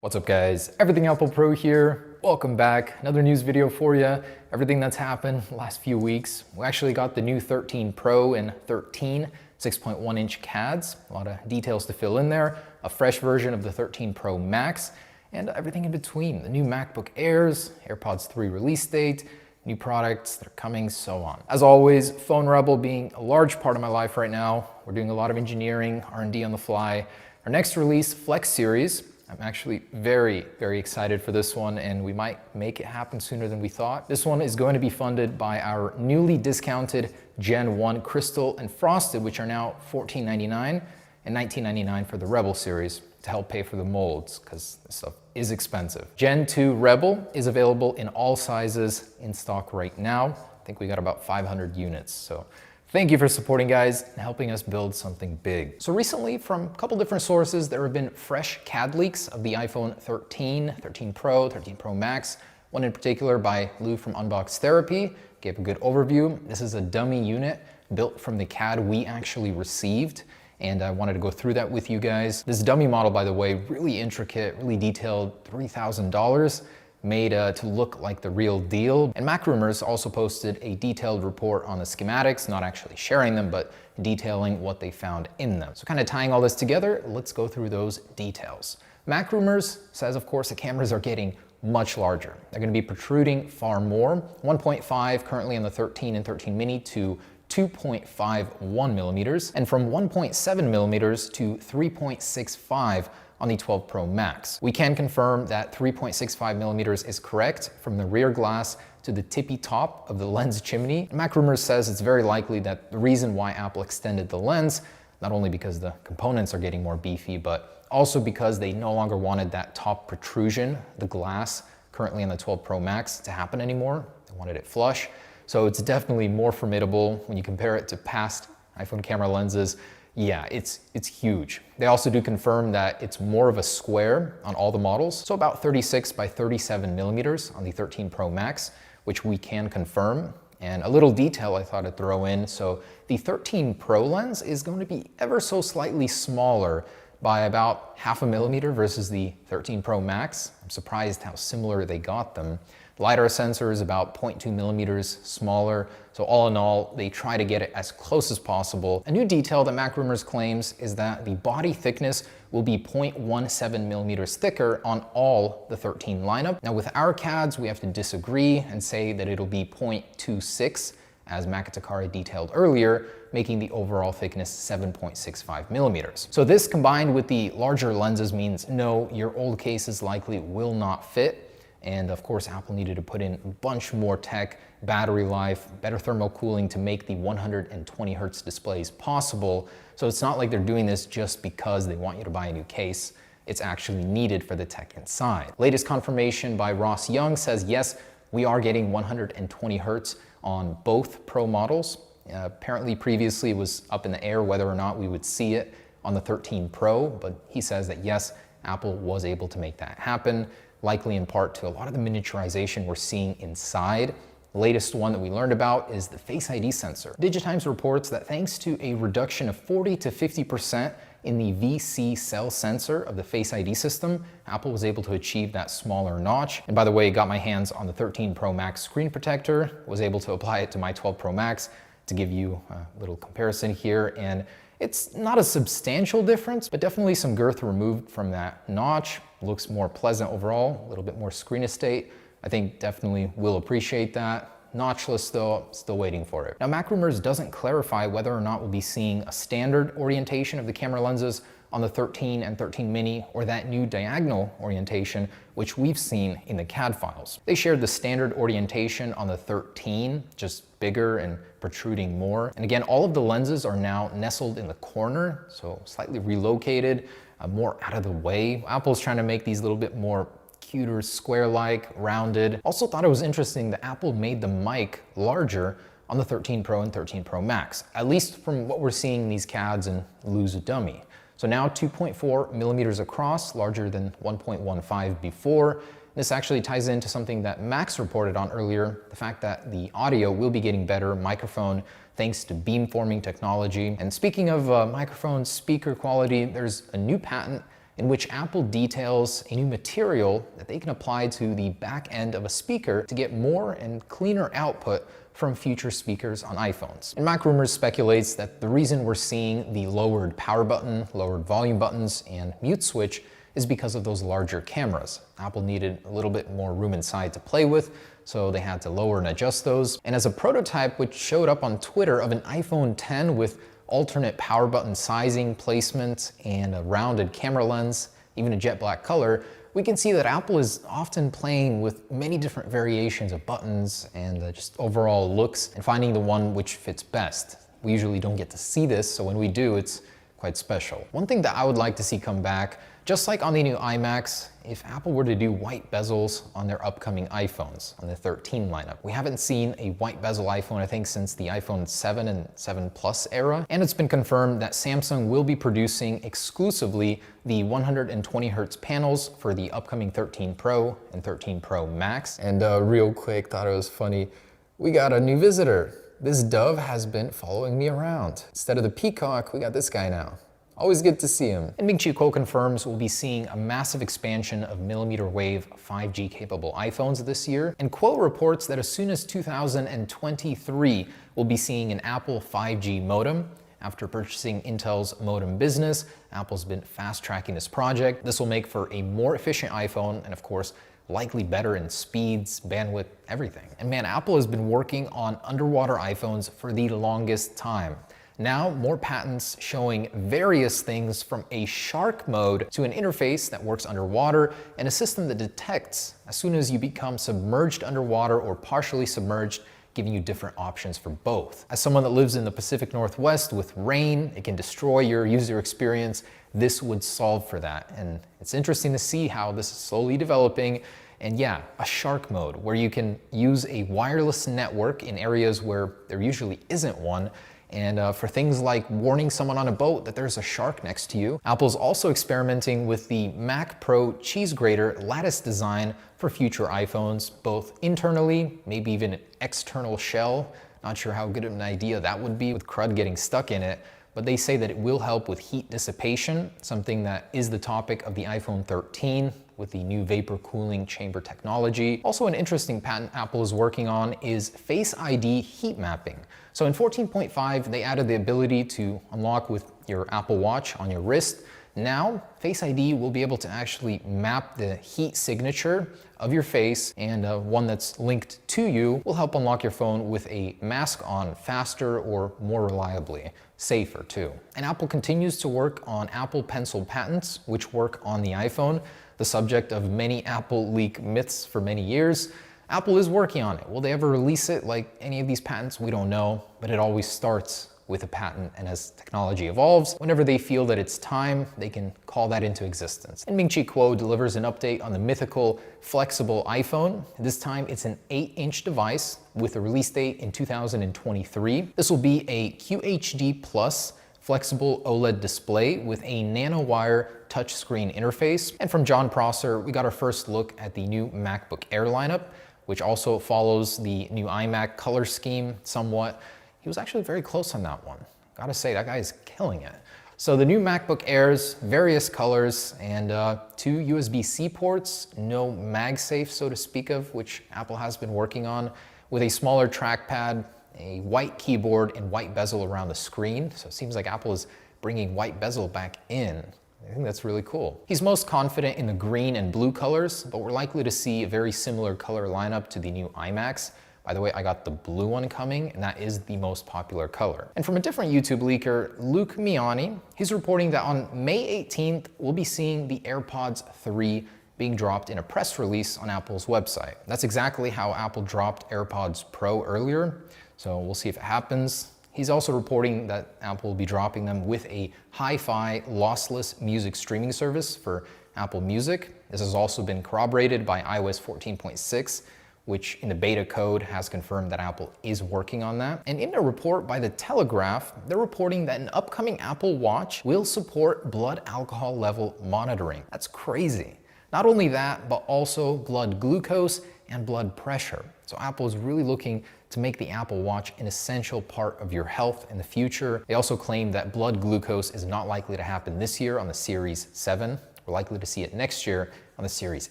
What's up guys, Everything Apple Pro here. Welcome back, another news video for you. Everything that's happened the last few weeks. We actually got the new 13 Pro and 13 6.1 inch CADs. A lot of details to fill in there. A fresh version of the 13 Pro Max and everything in between. The new MacBook Airs, AirPods 3 release date, new products that are coming, so on. As always, Phone Rebel being a large part of my life right now. We're doing a lot of engineering, R&D on the fly. Our next release, Flex Series. I'm actually very excited for this one, and we might make it happen sooner than we thought. This one is going to be funded by our newly discounted Gen 1 Crystal and Frosted, which are now $14.99 and $19.99 for the Rebel series to help pay for the molds, because this stuff is expensive. Gen 2 Rebel is available in all sizes in stock right now. I think we got about 500 units, so thank you for supporting, guys, and helping us build something big. So recently, from a couple different sources, there have been fresh CAD leaks of the iPhone 13, 13 Pro, 13 Pro Max. One in particular by Lou from Unbox Therapy, gave a good overview. This is a dummy unit built from the CAD we actually received, and I wanted to go through that with you guys. This dummy model, by the way, really intricate, really detailed, $3,000. Made to look like the real deal. And Mac Rumors also posted a detailed report on the schematics, not actually sharing them, but detailing what they found in them. So kind of tying all this together, let's go through those details. Mac Rumors says, of course, the cameras are getting much larger. They're going to be protruding far more, 1.5 currently on the 13 and 13 mini to 2.51 millimeters, and from 1.7 millimeters to 3.65 on the 12 Pro Max. We can confirm that 3.65 millimeters is correct from the rear glass to the tippy top of the lens chimney. Mac Rumors says it's very likely that the reason why Apple extended the lens, not only because the components are getting more beefy, but also because they no longer wanted that top protrusion, the glass currently on the 12 Pro Max, to happen anymore. They wanted it flush. So it's definitely more formidable when you compare it to past iPhone camera lenses. Yeah, it's huge. They also do confirm that it's more of a square on all the models, so about 36 by 37 millimeters on the 13 Pro Max, which we can confirm. And a little detail I thought I'd throw in, so the 13 Pro lens is going to be ever so slightly smaller by about half a millimeter versus the 13 Pro Max. I'm surprised how similar they got them. The LiDAR sensor is about 0.2 millimeters smaller, so all in all, they try to get it as close as possible. A new detail that Mac Rumors claims is that the body thickness will be 0.17 millimeters thicker on all the 13 lineup. Now with our CADs, we have to disagree and say that it'll be 0.26, as Makatakari detailed earlier, making the overall thickness 7.65 millimeters. So this combined with the larger lenses means no, your old cases likely will not fit. And of course, Apple needed to put in a bunch more tech, battery life, better thermal cooling to make the 120 hertz displays possible. So it's not like they're doing this just because they want you to buy a new case. It's actually needed for the tech inside. Latest confirmation by Ross Young says, yes, we are getting 120 hertz on both Pro models. Apparently previously it was up in the air whether or not we would see it on the 13 Pro, but he says that yes, Apple was able to make that happen, likely in part to a lot of the miniaturization we're seeing inside. The latest one that we learned about is the Face ID sensor. DigiTimes reports that thanks to a reduction of 40 to 50% in the VC cell sensor of the Face ID system, Apple was able to achieve that smaller notch. And by the way, got my hands on the 13 Pro Max screen protector, was able to apply it to my 12 Pro Max to give you a little comparison here. And it's not a substantial difference, but definitely some girth removed from that notch. Looks more pleasant overall, a little bit more screen estate. I think definitely will appreciate that. Notchless though, still waiting for it. Now Mac Rumors doesn't clarify whether or not we'll be seeing a standard orientation of the camera lenses on the 13 and 13 mini or that new diagonal orientation, which we've seen in the CAD files. They shared the standard orientation on the 13, just bigger and protruding more. And again, all of the lenses are now nestled in the corner, so slightly relocated, more out of the way. Apple's trying to make these a little bit more cuter, square-like, rounded. Also thought it was interesting that Apple made the mic larger on the 13 Pro and 13 Pro Max, at least from what we're seeing in these CADs and Lou's a dummy. So now 2.4 millimeters across, larger than 1.15 before. This actually ties into something that Max reported on earlier, the fact that the audio will be getting better microphone thanks to beamforming technology. And speaking of microphone speaker quality, there's a new patent in which Apple details a new material that they can apply to the back end of a speaker to get more and cleaner output from future speakers on iPhones. And Mac Rumors speculates that the reason we're seeing the lowered power button, lowered volume buttons, and mute switch is because of those larger cameras. Apple needed a little bit more room inside to play with, so they had to lower and adjust those. And as a prototype which showed up on Twitter of an iPhone X with alternate power button sizing, placement, and a rounded camera lens, even a jet black color, we can see that Apple is often playing with many different variations of buttons and just overall looks and finding the one which fits best. We usually don't get to see this, so when we do, it's quite special. One thing that I would like to see come back, just like on the new iMacs, if Apple were to do white bezels on their upcoming iPhones, on the 13 lineup. We haven't seen a white bezel iPhone, I think, since the iPhone 7 and 7 Plus era. And it's been confirmed that Samsung will be producing exclusively the 120 Hz panels for the upcoming 13 Pro and 13 Pro Max. And real quick, thought it was funny, we got a new visitor. This dove has been following me around. Instead of the peacock, we got this guy now. Always good to see him. And Ming-Chi Kuo confirms we'll be seeing a massive expansion of millimeter wave 5G capable iPhones this year. And Kuo reports that as soon as 2023, we'll be seeing an Apple 5G modem. After purchasing Intel's modem business, Apple's been fast tracking this project. This will make for a more efficient iPhone and of course, likely better in speeds, bandwidth, everything. And man, Apple has been working on underwater iPhones for the longest time. Now, more patents showing various things from a shark mode to an interface that works underwater and a system that detects as soon as you become submerged underwater or partially submerged, giving you different options for both. As someone that lives in the Pacific Northwest with rain, it can destroy your user experience. This would solve for that. And it's interesting to see how this is slowly developing. And yeah, a shark mode where you can use a wireless network in areas where there usually isn't one. And for things like warning someone on a boat that there's a shark next to you. Apple's also experimenting with the Mac Pro cheese grater lattice design for future iPhones, both internally, maybe even an external shell. Not sure how good of an idea that would be with crud getting stuck in it, but they say that it will help with heat dissipation, something that is the topic of the iPhone 13 with the new vapor cooling chamber technology. Also, an interesting patent Apple is working on is Face ID heat mapping. So in 14.5, they added the ability to unlock with your Apple Watch on your wrist. Now, Face ID will be able to actually map the heat signature of your face, and one that's linked to you will help unlock your phone with a mask on faster or more reliably, safer too. And Apple continues to work on Apple Pencil patents, which work on the iPhone, the subject of many Apple leak myths for many years. Apple is working on it. Will they ever release it like any of these patents? We don't know, but it always starts with a patent, and as technology evolves, whenever they feel that it's time, they can call that into existence. And Ming-Chi Kuo delivers an update on the mythical flexible iPhone. This time it's an 8-inch device with a release date in 2023. This will be a QHD Plus flexible OLED display with a nanowire touchscreen interface. And from John Prosser, we got our first look at the new MacBook Air lineup, which also follows the new iMac color scheme somewhat. He was actually very close on that one. Gotta say, that guy is killing it. So the new MacBook Airs, various colors, and 2 USB-C ports, no MagSafe, so to speak of, which Apple has been working on, with a smaller trackpad, a white keyboard, and white bezel around the screen. So it seems like Apple is bringing white bezel back in. I think that's really cool. He's most confident in the green and blue colors, but we're likely to see a very similar color lineup to the new iMacs. By the way, I got the blue one coming, and that is the most popular color. And from a different YouTube leaker, Luke Miani, he's reporting that on May 18th, we'll be seeing the AirPods 3 being dropped in a press release on Apple's website. That's exactly how Apple dropped AirPods Pro earlier, so we'll see if it happens. He's also reporting that Apple will be dropping them with a hi-fi lossless music streaming service for Apple Music. This has also been corroborated by iOS 14.6, which in the beta code has confirmed that Apple is working on that. And in a report by The Telegraph, they're reporting that an upcoming Apple Watch will support blood alcohol level monitoring. That's crazy. Not only that, but also blood glucose and blood pressure. So Apple is really looking to make the Apple Watch an essential part of your health in the future. They also claim that blood glucose is not likely to happen this year on the Series 7, We're likely to see it next year on the Series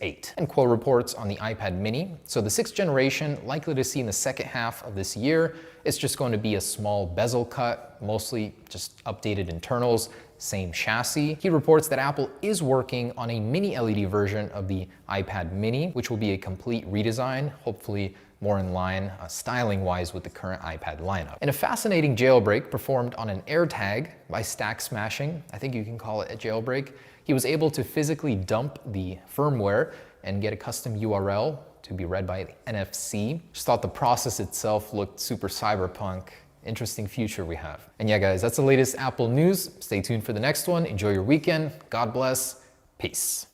8. And Quo reports on the iPad mini. So the 6th generation, likely to see in the second half of this year. It's just going to be a small bezel cut, mostly just updated internals, same chassis. He reports that Apple is working on a mini LED version of the iPad mini, which will be a complete redesign, hopefully more in line styling-wise with the current iPad lineup. In a fascinating jailbreak performed on an AirTag by Stack Smashing, I think you can call it a jailbreak, he was able to physically dump the firmware and get a custom URL to be read by the NFC. Just thought the process itself looked super cyberpunk. Interesting future we have. And yeah, guys, that's the latest Apple news. Stay tuned for the next one. Enjoy your weekend. God bless. Peace.